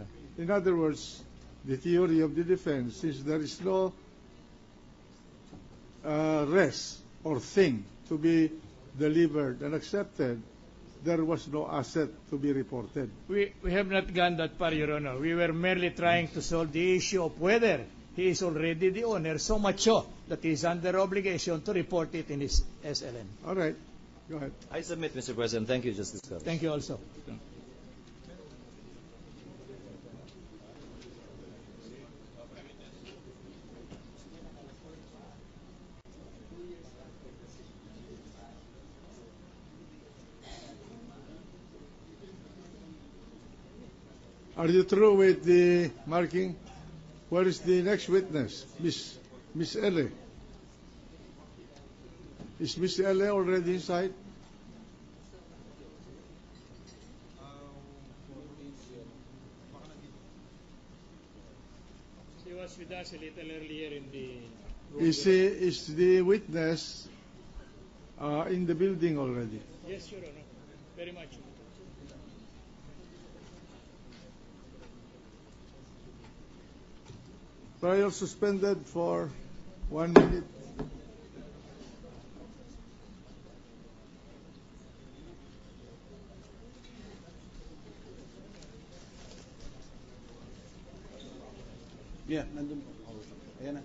Honor. In other words, the theory of the defense is there is no rest or thing to be delivered and accepted. There was no asset to be reported. We have not gone that far, Your Honor. We were merely trying to solve the issue of whether he is already the owner, so much so that he is under obligation to report it in his SLN. All right. Go ahead. I submit, Mr. President. Thank you, Justice Carlos. Thank you also. Are you through with the marking? Where is the next witness? Miss L.A. Is Miss L.A. already inside? She was with us a little earlier in the room. Is the witness in the building already? Yes, Your Honor. Very much. Trial suspended for 1 minute. Yeah, nandun po. Ayan na.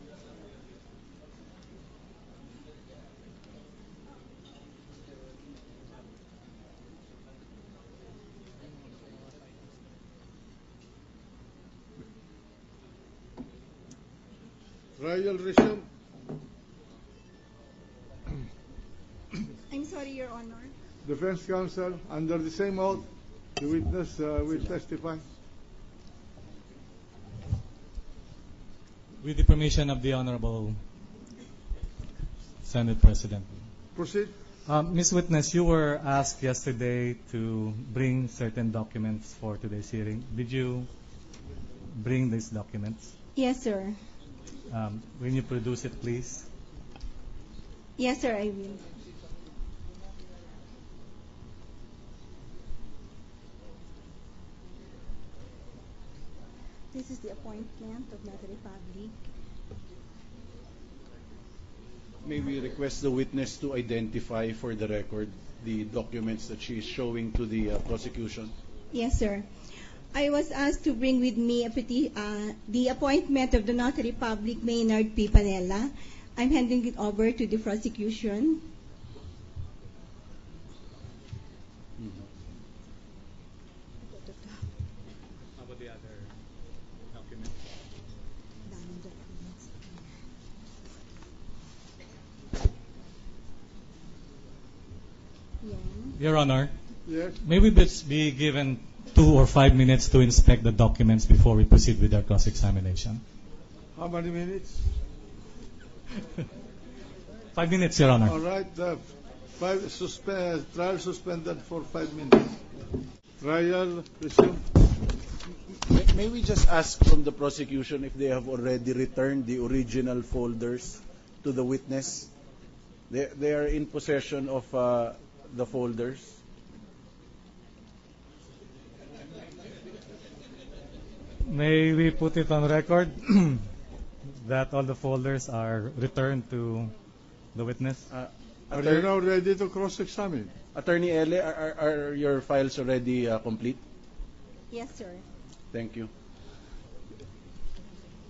Trial resume. I'm sorry, Your Honor. Defense counsel, under the same oath, the witness will testify. With the permission of the Honorable Senate President. Proceed. Ms. Witness, you were asked yesterday to bring certain documents for today's hearing. Did you bring these documents? Yes, sir. Will you produce it, please? Yes, sir, I will. This is the appointment of Notary Public. May we request the witness to identify for the record the documents that she is showing to the prosecution? Yes, sir. I was asked to bring with me the appointment of the Notary Public, Maynard P. Panella. I'm handing it over to the prosecution. How about the other documents? Your Honor, Yes. may we be given 2 or 5 minutes to inspect the documents before we proceed with our cross-examination? How many minutes? 5 minutes, Your Honor. All right. Trial suspended for 5 minutes. Trial resume. May we just ask from the prosecution if they have already returned the original folders to the witness? They are in possession of the folders. May we put it on record that all the folders are returned to the witness? Are you now ready to cross-examine? Attorney Ele, are your files already complete? Yes, sir. Thank you.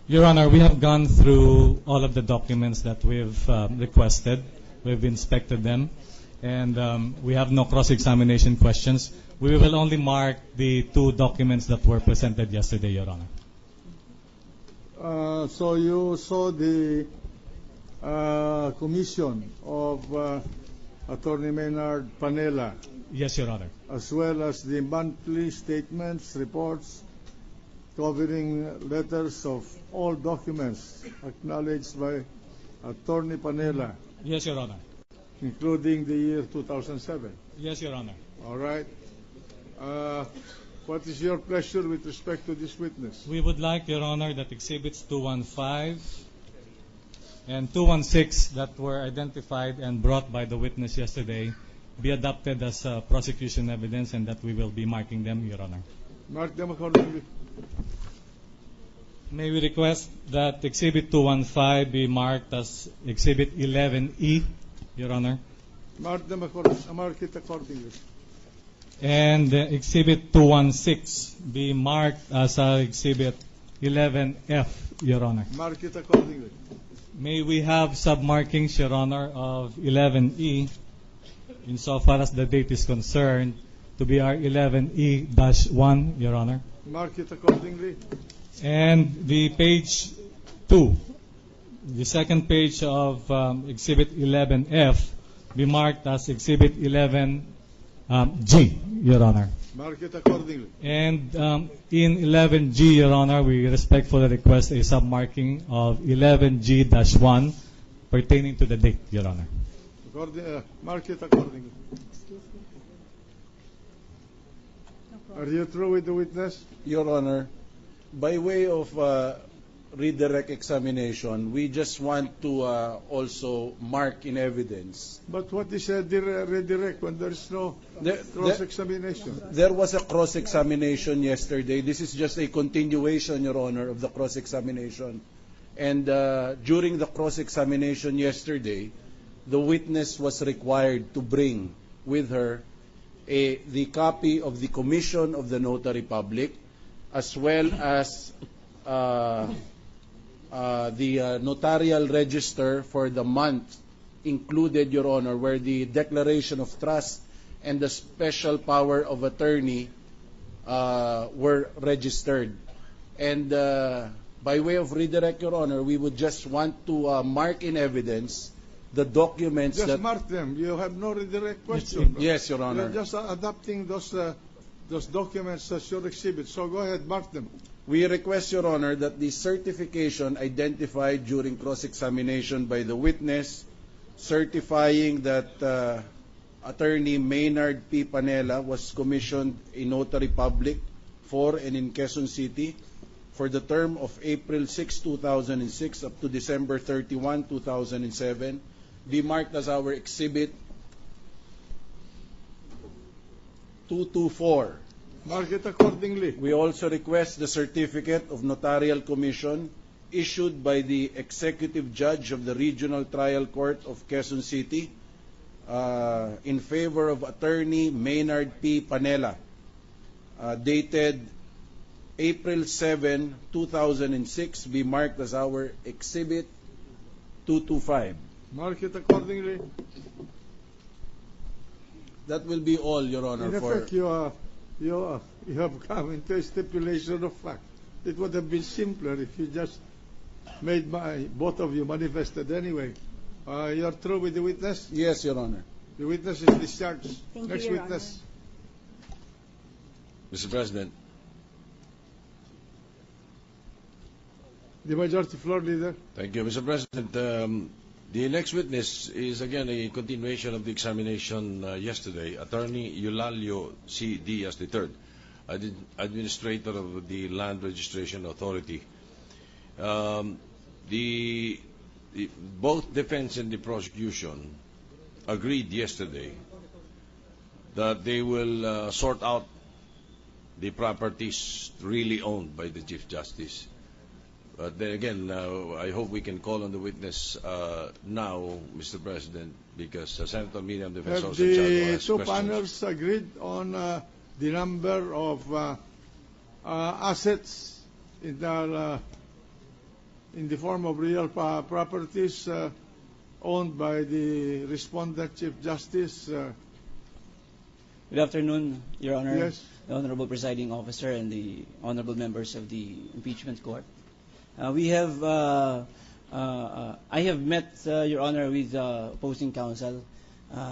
Your Honor, we have gone through all of the documents that we've requested. We've inspected them, and we have no cross-examination questions. We will only mark the 2 documents that were presented yesterday, Your Honor. So you saw the commission of Attorney Maynard Panella, Yes, Your Honor. as well as the monthly statements, reports, covering letters of all documents acknowledged by Attorney Panella, Yes, Your Honor. including the year 2007. Yes, Your Honor. All right. What is your pleasure with respect to this witness? We would like, Your Honor, that exhibits 215 and 216 that were identified and brought by the witness yesterday be adopted as prosecution evidence, and that we will be marking them, Your Honor. Mark them accordingly. May we request that Exhibit 215 be marked as Exhibit 11E, Your Honor, Mark it accordingly. and Exhibit 216 be marked as Exhibit 11F, Your Honor. Mark it accordingly. May we have submarkings, Your Honor, of 11E, insofar as the date is concerned, to be our 11E-1, Your Honor. Mark it accordingly. And the page 2, the second page of Exhibit 11F, be marked as Exhibit 11G, Your Honor. Mark it accordingly. And in 11G, Your Honor, we respectfully request a submarking of 11G-1 pertaining to the date, Your Honor. Mark it accordingly. Are you through with the witness? Your Honor, by way of redirect examination, we just want to also mark in evidence. But what is a redirect when there is no cross-examination? There was a cross-examination yesterday. This is just a continuation, Your Honor, of the cross-examination. And during the cross-examination yesterday, the witness was required to bring with her the copy of the commission of the notary public, as well as the notarial register for the month included, Your Honor, where the declaration of trust and the special power of attorney were registered. And by way of redirect, Your Honor, we would just want to mark in evidence the documents Just that... mark them. You have no redirect question. Yes, Your Honor. You're just adopting those documents as your exhibit. So go ahead, mark them. We request, Your Honor, that the certification identified during cross-examination by the witness, certifying that Attorney Maynard P. Panela was commissioned a notary public for and in Quezon City for the term of April 6, 2006 up to December 31, 2007, be marked as our Exhibit 224. Mark it accordingly. We also request the certificate of notarial commission issued by the executive judge of the Regional Trial Court of Quezon City in favor of Attorney Maynard P. Panela, dated April 7, 2006, be marked as our Exhibit 225. Mark it accordingly. That will be all, Your Honor. In effect, you have come into a stipulation of fact. It would have been simpler if you just made both of you manifested anyway. You're through with the witness? Yes, Your Honor. The witness is discharged. Thank Next you, Your witness. Mr. President, The majority floor leader. thank you. Mr. President, the next witness is again a continuation of the examination yesterday. Attorney Eulalio C. Diaz III, Administrator of the Land Registration Authority. Both defense and the prosecution agreed yesterday that they will sort out the properties really owned by the Chief Justice. But then again, I hope we can call on the witness now, Mr. President, because Senator Miriam Defensor Have Santiago the has two questions. panels agreed on the number of assets in the form of real properties owned by the respondent Chief Justice? Good afternoon, Your Honor, Yes. the Honorable Presiding Officer, and the honorable members of the Impeachment Court. I have met, Your Honor, with opposing counsel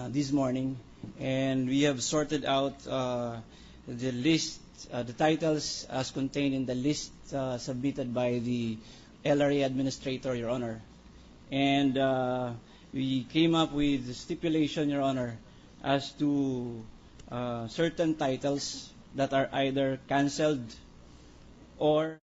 this morning, and we have sorted out the list, the titles as contained in the list submitted by the LRA Administrator, Your Honor. And we came up with the stipulation, Your Honor, as to certain titles that are either cancelled or